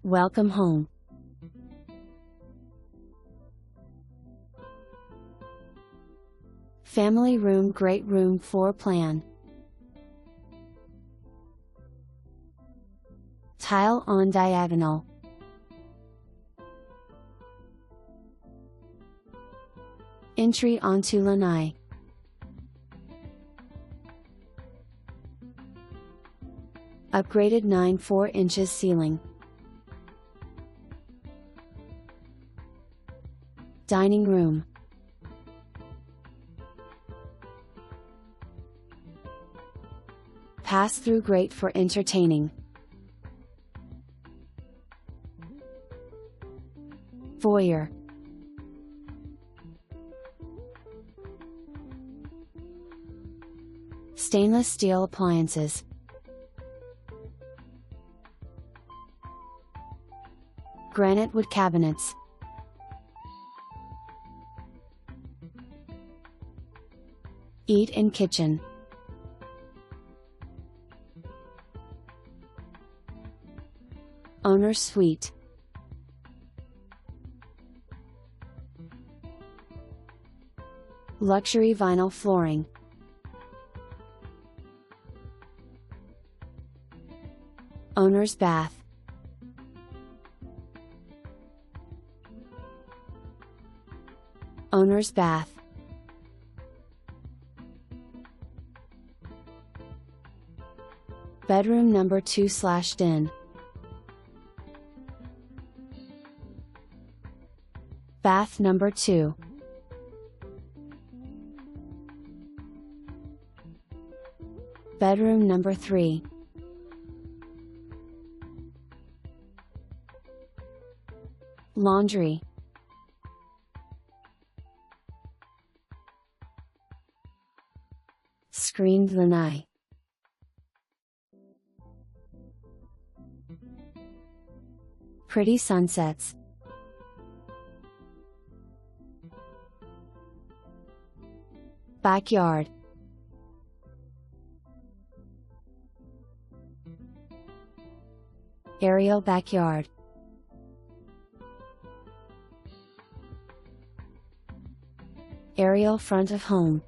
Welcome home. Family room, great room floor plan. Tile on diagonal. Entry onto lanai. Upgraded 9.4 inches ceiling. Dining room. Pass-through, great for entertaining. Foyer. Stainless steel appliances. Granite wood cabinets. Eat-in kitchen. Owner's suite. Luxury vinyl flooring. Owner's bath. Owner's bath. Bedroom number 2/den. Bath number 2. Bedroom number 3. Laundry. Screened lanai. Pretty sunsets. Backyard. Aerial backyard. Aerial front of home.